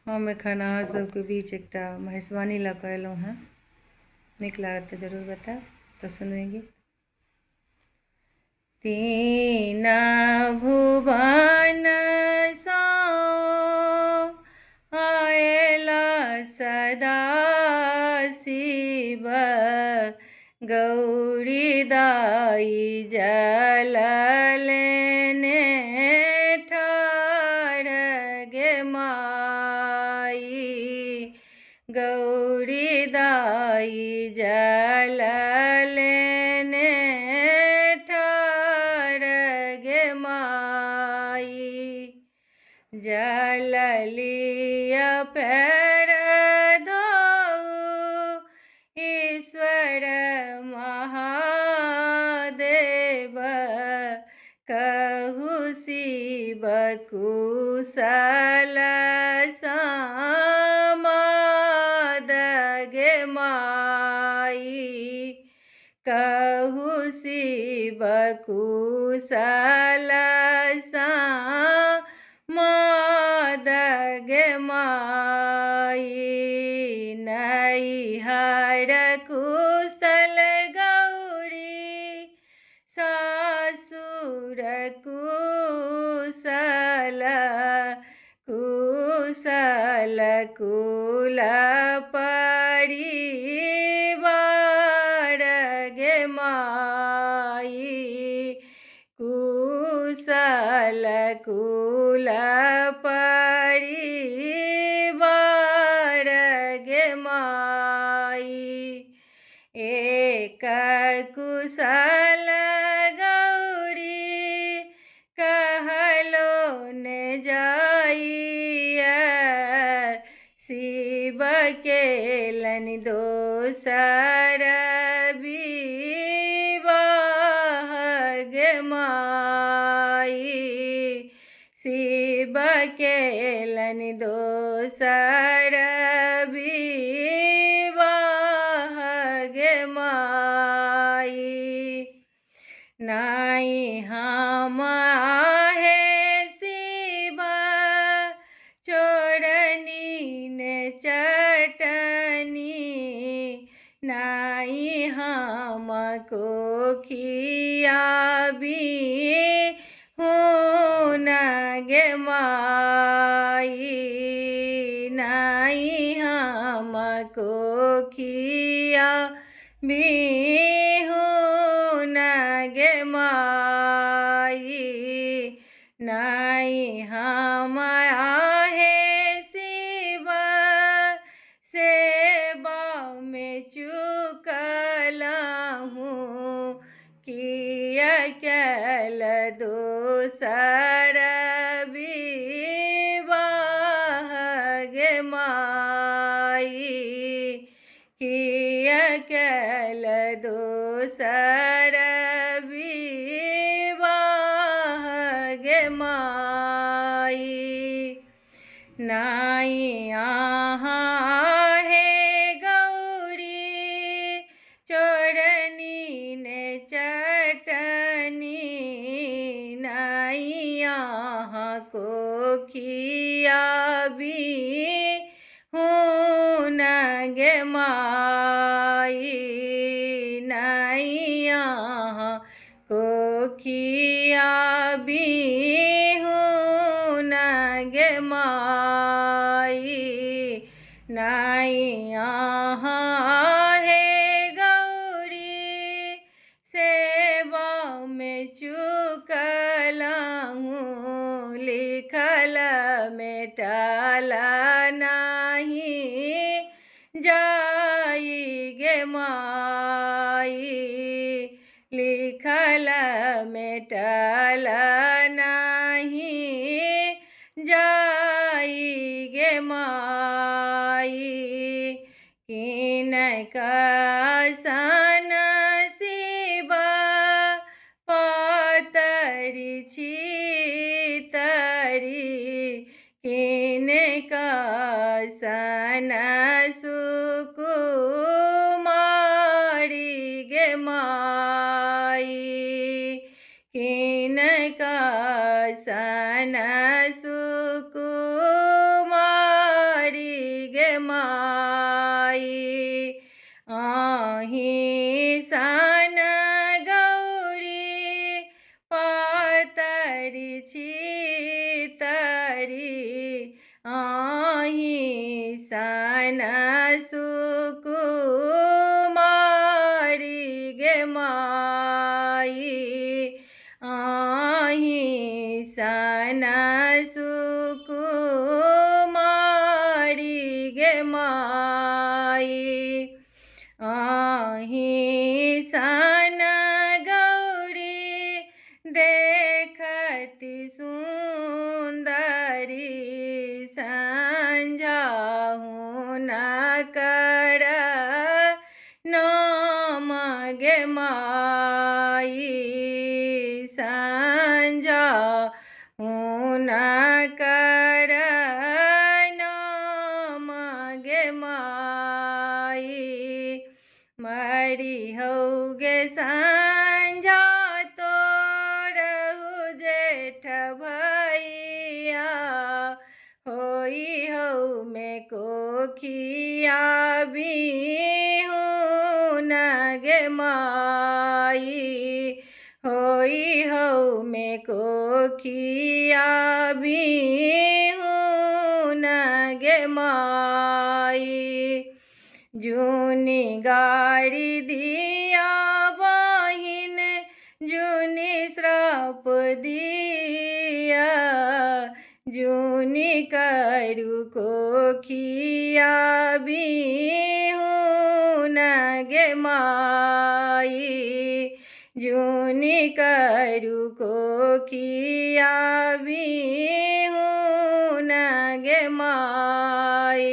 हम एखन अहाँ सबके बीच एकटा महेशवाणी लऽ कऽ एलहुँ हेँ। नीक लागत तऽ जरूर बतायब। तऽ सुनू ई गीत। तीन भुवन सँ आयला सदा शिव, गौरी दाई जल लेने ठाढ़ गे माई, गौरी दाई जल लेने ठाढ़ गे माई। जल लिया पैर धोऊ ईश्वर महादेव, कहु शिव कुशल समाद गे माई, कहु शिव कुशल समाद गे माई। नैहर कुशल गौरी सासुर कुशल, कुशल कुल परिवार गे माई, कुशल कुल परिवार गे माई। एक कुशल गौरी कहलो ने जाइए, शिव केलन दोसर विवाह गे माई, शिव केलन दोसर विवाह गे माई। नाई हम आहे शिव चोरनी ने चटनी, नाई हम को खियाबी हुन गे माई, नाई हम को खियाबी हुन गे माई। नाई हम आहे शिव सेवा में चुकल हूँ, किया कैल दोसर विवाह गे माई, किया कैल दोसर विवाह गे माई। नाई अहाँ हे गौरी चोरनी ने चटनी, नाई अहाँ को खियाबी हुन गे माई, नाई अहाँ को खियाबी हुन गे माई। नाई अहाँ हे गौरी सेवा में चुकल हूँ, लिखल मेटल नहीं जाई गे माई, लिखल मेटल नहीं जाई गे माई। किनका सन शिव पातरि छितरि, किनका सन सुकुमारी गे माई, किनका सन सुकुमारी सन सुकुमारी गे माई आही सन सुकुमारी गे माई आही सन गौरी देखति सुंदरी संझाहु न कर नाम गे माई संझाहु न कर नाम गे माई मरी हो गे संझा तोरहु जेठ भैया होई हो में कोखिया बिहुन गे माई होई हो में कोखिया बिहुन गे माई जूनी गाड़ी दिया बहिन जूनी श्राप दिया जूनी करू कोखिया बिहुन गे माई जूनी करू कोखिया बिहुन गे माई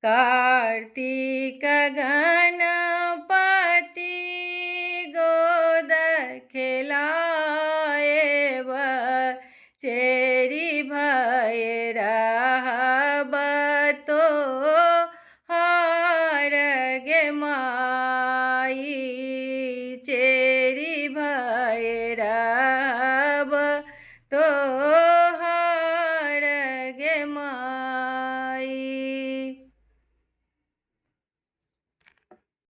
कार्तिक गणपति गोद खेलाएब चेरी भय रहब तो हार गे माई चेरी भय रहब तो